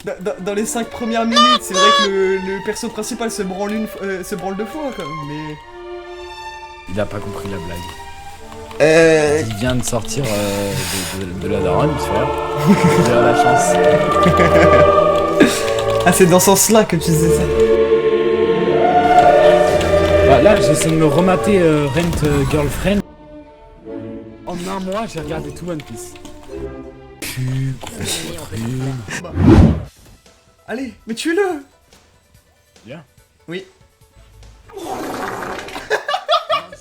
Dans les 5 premières minutes, c'est vrai que le perso principal se branle deux fois, quoi, mais... Il a pas compris la blague. Il vient de sortir de la daronne, tu vois. Il a la chance. Ah, c'est dans ce sens-là que tu disais ça. Bah, là, j'essaie de me remater Rent Girlfriend. En un mois, j'ai regardé tout One Piece. Allez, mais tue-le. Bien. Oui. J'ai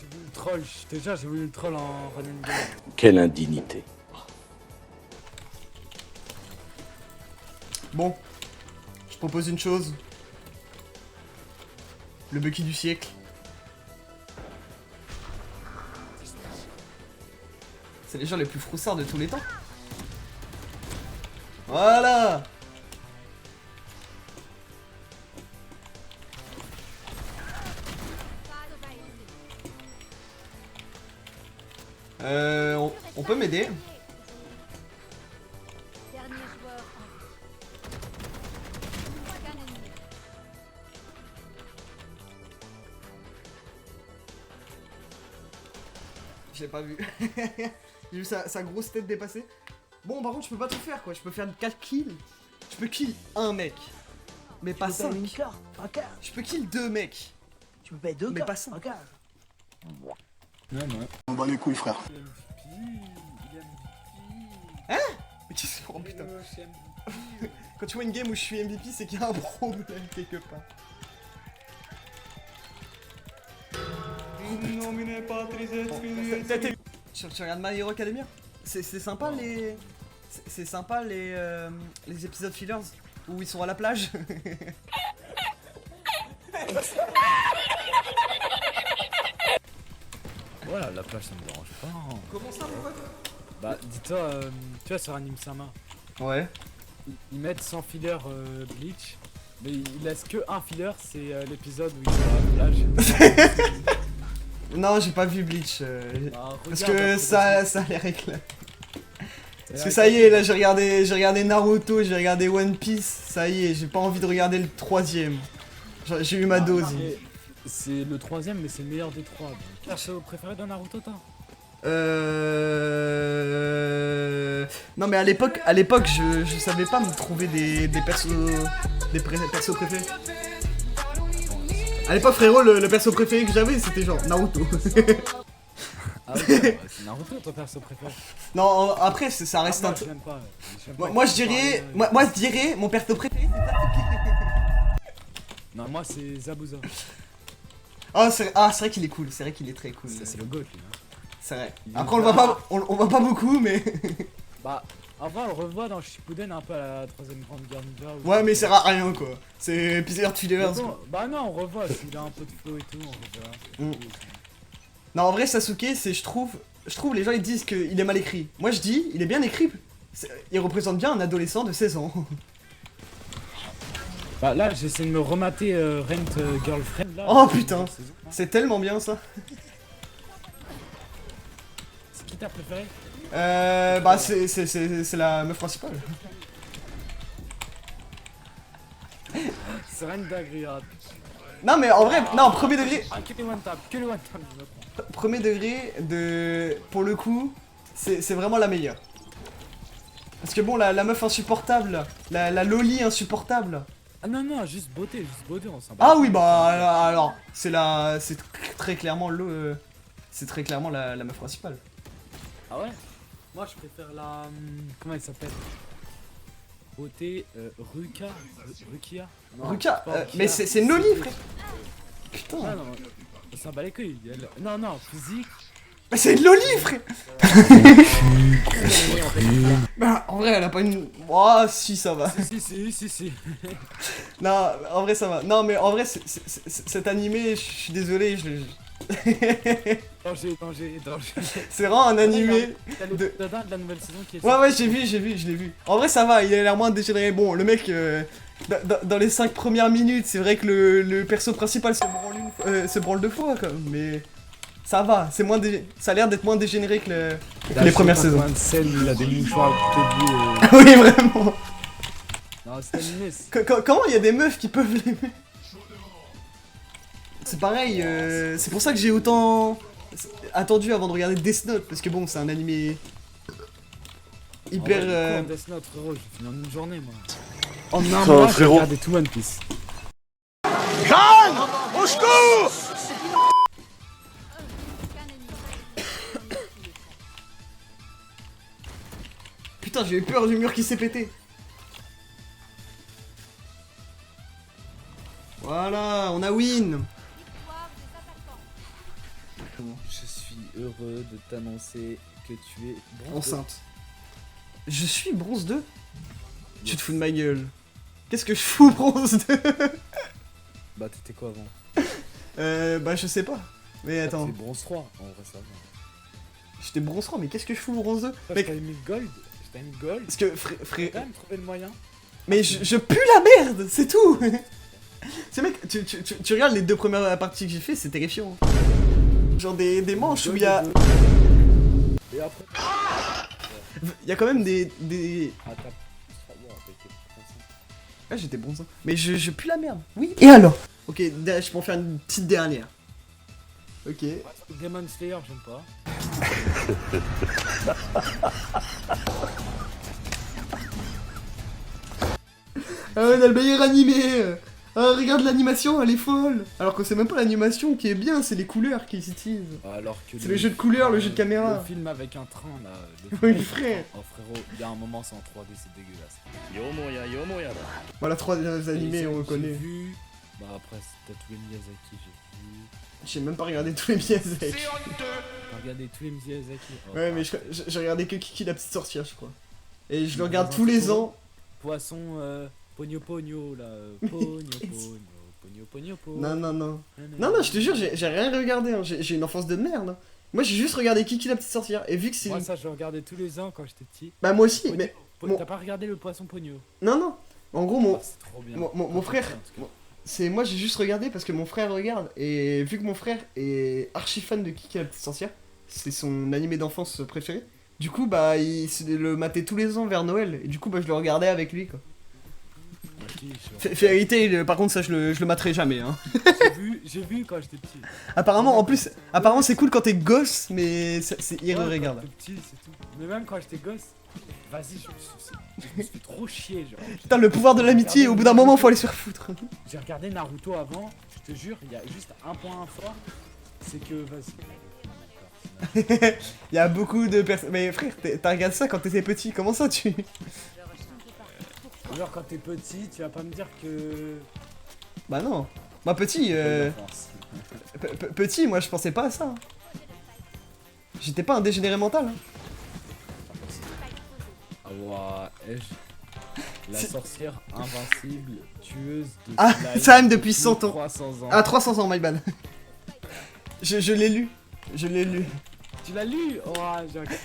voulu le troll, déjà j'ai voulu le troll en running game. Quelle indignité. Bon, je propose une chose. Le Bucky du siècle. C'est les gens les plus froussards de tous les temps. Voilà. On peut m'aider. Je l'ai pas vu. J'ai vu sa grosse tête dépasser. Bon, par contre, je peux pas tout faire, quoi. Je peux faire 4 kills. Je peux kill un mec. Mais pas 5. Je peux kill 2 mecs. Tu peux pas être 2 mais pas 5. Non, non. On bat les couilles, frère. Hein? Mais qu'est-ce que c'est? Oh putain. Quand tu vois une game où je suis MVP, c'est qu'il y a un problème quelque part. Tu regardes My Hero Academia? C'est sympa les... C'est sympa les épisodes fillers où ils sont à la plage. Voilà, la plage ça me dérange pas. Hein. Comment ça, mon pote? Bah, dis-toi, tu vois, sur Anime Sama, Ouais. ils mettent 100 fillers Bleach, mais ils laissent que un filler, c'est l'épisode où ils sont à la plage. Non, j'ai pas vu Bleach. Parce que ça a l'air éclat. Parce que ça y est, là j'ai regardé Naruto, j'ai regardé One Piece, ça y est, j'ai pas envie de regarder le 3ème. J'ai eu ma dose. C'est le 3ème, mais c'est le meilleur des 3. Perso préféré dans Naruto, toi? Non mais à l'époque je savais pas me trouver des persos préférés. À l'époque frérot le perso préféré que j'avais c'était genre Naruto. Ah ok, bah, c'est Naruto ton perso préféré. Non après ça reste un... Moi je dirais mon perso préféré c'est Sasuke. Non moi c'est Zabuza. Ah c'est vrai qu'il est cool, c'est vrai qu'il est très cool. C'est le GOAT lui hein. C'est vrai. Après on le voit pas beaucoup mais... Bah avant on le revoit dans Shippuden un peu à la 3ème grande guerre ninja. Ouais mais c'est rien quoi. C'est épisode fillers. Bon, bah non on revoit s'il a un peu de flow et tout on revoit. Non en vrai Sasuke c'est je trouve les gens ils disent qu'il est mal écrit. Moi je dis il est bien écrit. Il représente bien un adolescent de 16 ans. Bah là j'essaie de me remater Rent Girlfriend là. Oh putain. C'est tellement bien ça. C'est qui ta préférée? Bah c'est la meuf principale. C'est Rent d'agréable. Non mais en vrai, non premier degré. Ah que les one tap, je me prends. Premier degré de... Pour le coup, c'est vraiment la meilleure. Parce que bon la meuf insupportable, la loli insupportable. Ah non non juste beauté on s'en bat. Ah oui bah alors c'est très clairement c'est très clairement la meuf principale. Ah ouais? Moi je préfère la... comment elle s'appelle? Beauté... Rukia? Non, Ruka, pas mais Rukia. c'est une loli frère. Putain. Ah non, on s'en bat les couilles. Non non, physique. Mais c'est une loli frère. Bah en vrai elle a pas une... Oh si ça va. Si. Non en vrai ça va. Non mais en vrai cet animé, je suis désolé, Danger. c'est vraiment un animé de la nouvelle saison qui est... Ouais je l'ai vu. En vrai ça va, il a l'air moins dégénéré. Bon le mec dans les 5 premières minutes, c'est vrai que le perso principal se branle deux fois quoi, mais ça va, ça a l'air d'être moins dégénéré que les premières saisons. Scène, il a des mouchoirs à côté de lui. Oui vraiment. Non Non, c'est animé. Comment il y a des meufs qui peuvent l'aimer? C'est pareil, c'est pour ça que j'ai autant attendu avant de regarder Death Note, parce que bon, c'est un animé hyper... Death Note, frérot, j'ai fini en une journée, moi. En un Non, mois, moi, j'ai regardé tout One Piece. Jeanne, au secours! Putain, j'ai eu peur du mur qui s'est pété. Voilà, on a win. Je suis heureux de t'annoncer que tu es Enceinte. Je suis bronze 2. Tu te fous de ma gueule. Qu'est-ce que je fous bronze 2? Bah t'étais quoi avant? Bah je sais pas. Mais attends. C'est bronze 3, en vrai ça va. J'étais bronze 3, mais qu'est-ce que je fous bronze 2? Je Mec, t'avais mis gold. Je t'avais mis gold. parce que T'as quand même trouvé le moyen. Mais je pue la merde, c'est tout. C'est mec, tu regardes les 2 premières parties que j'ai fait, c'est terrifiant. Genre des manches où il y a... Et après... Il y a quand même des... Ah t'as... Ah j'étais bronze. Mais je pue la merde. Oui. Et alors? Ok, je peux en faire une petite dernière. Ok. Demon Slayer, j'aime pas. Ah ouais, on a le meilleur animé. Ah, regarde l'animation, elle est folle. Alors que c'est même pas l'animation qui est bien, c'est les couleurs qu'ils utilisent. Alors que C'est le jeu de couleurs, le jeu de caméra. Le film avec un train là. Oui, frère. Oh frérot, il y a un moment c'est en 3D, c'est dégueulasse. Voilà, 3 animés, Et on j'ai reconnaît. vu... Bah après, t'as tous les Miyazaki, j'ai vu. J'ai même pas regardé tous les Miyazaki. T'as regardé tous les Miyazaki. Oh, Ouais, mais j'ai regardé que Kiki la petite sorcière, je crois. Et je le regarde tous les ans. Poisson, pogno pogno là. Pogno pogno. Pogno pogno pogno. Non, non, non. Non, non, je te jure, j'ai rien regardé. Hein. J'ai une enfance de merde. Hein. Moi, j'ai juste regardé Kiki la petite sorcière. Et vu que c'est. Moi, ça, je le regardais tous les ans quand j'étais petit. Bah, moi aussi, Pogno- mais. T'as pas regardé le poisson pogno? Non, non. En gros, mon. Oh, c'est trop bien. Mon frère. C'est moi, j'ai juste regardé parce que mon frère regarde. Et vu que mon frère est archi fan de Kiki la petite sorcière, c'est son animé d'enfance préféré. Du coup, bah, il le matait tous les ans vers Noël. Et du coup, bah, je le regardais avec lui, quoi. Fairy Tail, par contre, ça, je le materai jamais, hein. J'ai vu quand j'étais petit. Apparemment, en plus, apparemment, c'est cool quand t'es gosse, mais c'est irregardable. Quand j'étais petit, c'est tout. Mais même quand j'étais gosse, vas-y, je me suis trop chier, genre. Putain, le pouvoir de l'amitié, au bout d'un moment, faut aller se faire foutre. J'ai regardé Naruto avant, je te jure, il y a juste un point fort, c'est que, vas-y. Il y a beaucoup de personnes. Mais frère, t'as regardé ça quand t'étais petit, comment ça tu. Genre quand t'es petit, tu vas pas me dire que... Bah non. Moi petit, petit, moi je pensais pas à ça. J'étais pas un dégénéré mental. Hein. Ah ouais, la sorcière invincible, tueuse de Ah, slime ça aime depuis 100 ans. 300 ans. Ah, 300 ans, my bad. Je l'ai lu. Je l'ai lu. Tu l'as lu? Oh,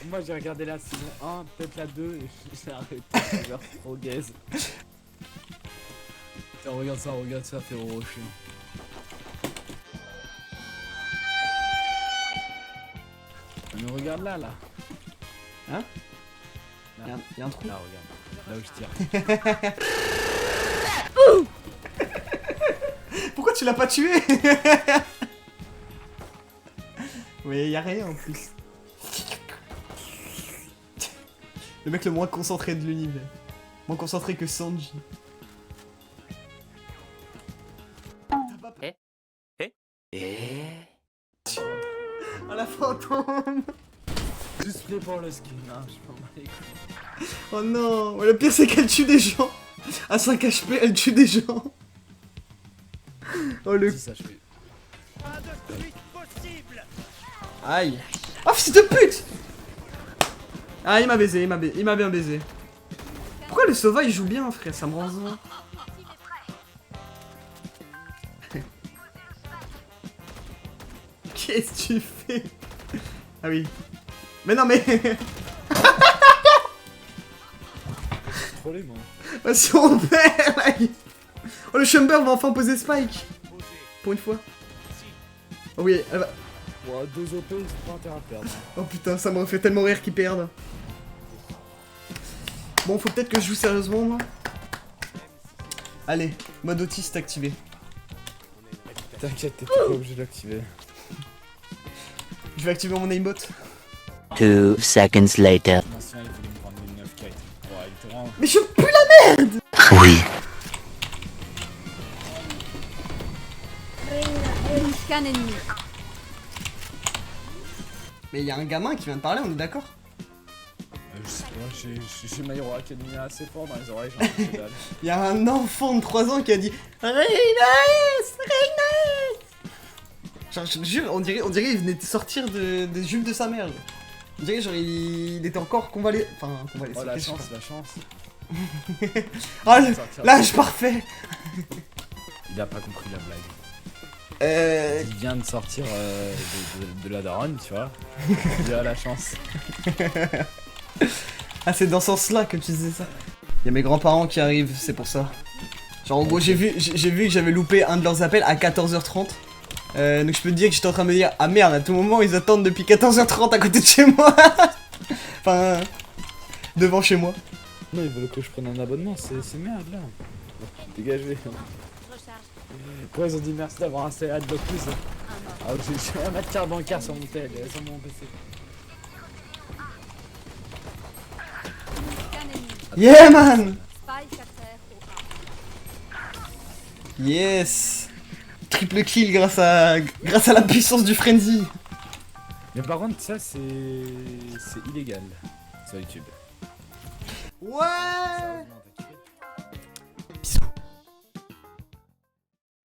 moi j'ai regardé la saison 1, peut-être la 2, et j'ai arrêté. J'ai l'air trop gaze. Tiens, regarde ça, Ferrero Rocher. Mais regarde là. Hein? Là. Y'a un trou. Là, regarde. Là où je tire. Pourquoi tu l'as pas tué? Oui, y'a rien en plus. Le mec le moins concentré de l'univers. Moins concentré que Sanji. Ah la fantôme. Juste play pour le skin, hein, je m'en bats les couilles. Oh non. Le pire c'est qu'elle tue des gens. À 5 HP, elle tue des gens. Oh le... Si ça, je fais... Aïe. Oh fils de pute. Ah il m'a baisé, il m'a bien baisé. Pourquoi le Sova il joue bien frère, ça me rend zin. Qu'est-ce que tu fais? Ah oui. Mais non mais... Trollé moi. Oh, si on perd là. Oh le Shumber va enfin poser Spike. Pour une fois. Oh oui, elle va... Bon, 2 OP, c'est pas intérêt à perdre. Oh putain, ça me fait tellement rire qu'ils perdent. Bon, faut peut-être que je joue sérieusement, moi. Allez, mode autiste activé. T'inquiète, t'es pas obligé de l'activer. Je vais activer mon aimbot. 2 seconds later. L'ancien il voulait me prendre une 9 kite. Ouais, il était vraiment... Mais je pue la merde. Oui. Qu'un ennemi. Mais y'a un gamin qui vient de parler, on est d'accord? Je sais pas, j'ai My Hero Academy assez fort dans les oreilles, j'en ai que dalle. Y'a un enfant de 3 ans qui a dit Reyna's. Genre, je te jure, on dirait il venait de sortir des jupes de sa mère. On dirait genre il était encore convalescent. Enfin, convalescent. Oh la je sais chance, pas. la chance. Oh, l'âge parfait. Il a pas compris la blague. Euh. Il vient de sortir de la daronne, tu vois. Il a la chance. Ah, c'est dans ce sens-là que tu disais ça. Y'a mes grands-parents qui arrivent, c'est pour ça. Genre, en gros, j'ai vu que j'avais loupé un de leurs appels à 14h30. Donc, je peux te dire que j'étais en train de me dire ah merde, à tout moment, ils attendent depuis 14h30 à côté de chez moi. Enfin, devant chez moi. Non, ils veulent que je prenne un abonnement, c'est merde là. Dégagez. Pourquoi ils ont dit merci d'avoir installé Adblock Plus? Ah, j'ai un matière bancaire sur mon PC. Yeah man. Spike à terre au A. Yes. Triple kill grâce à la puissance du frenzy. Mais par contre, ça c'est illégal sur YouTube. Ouais.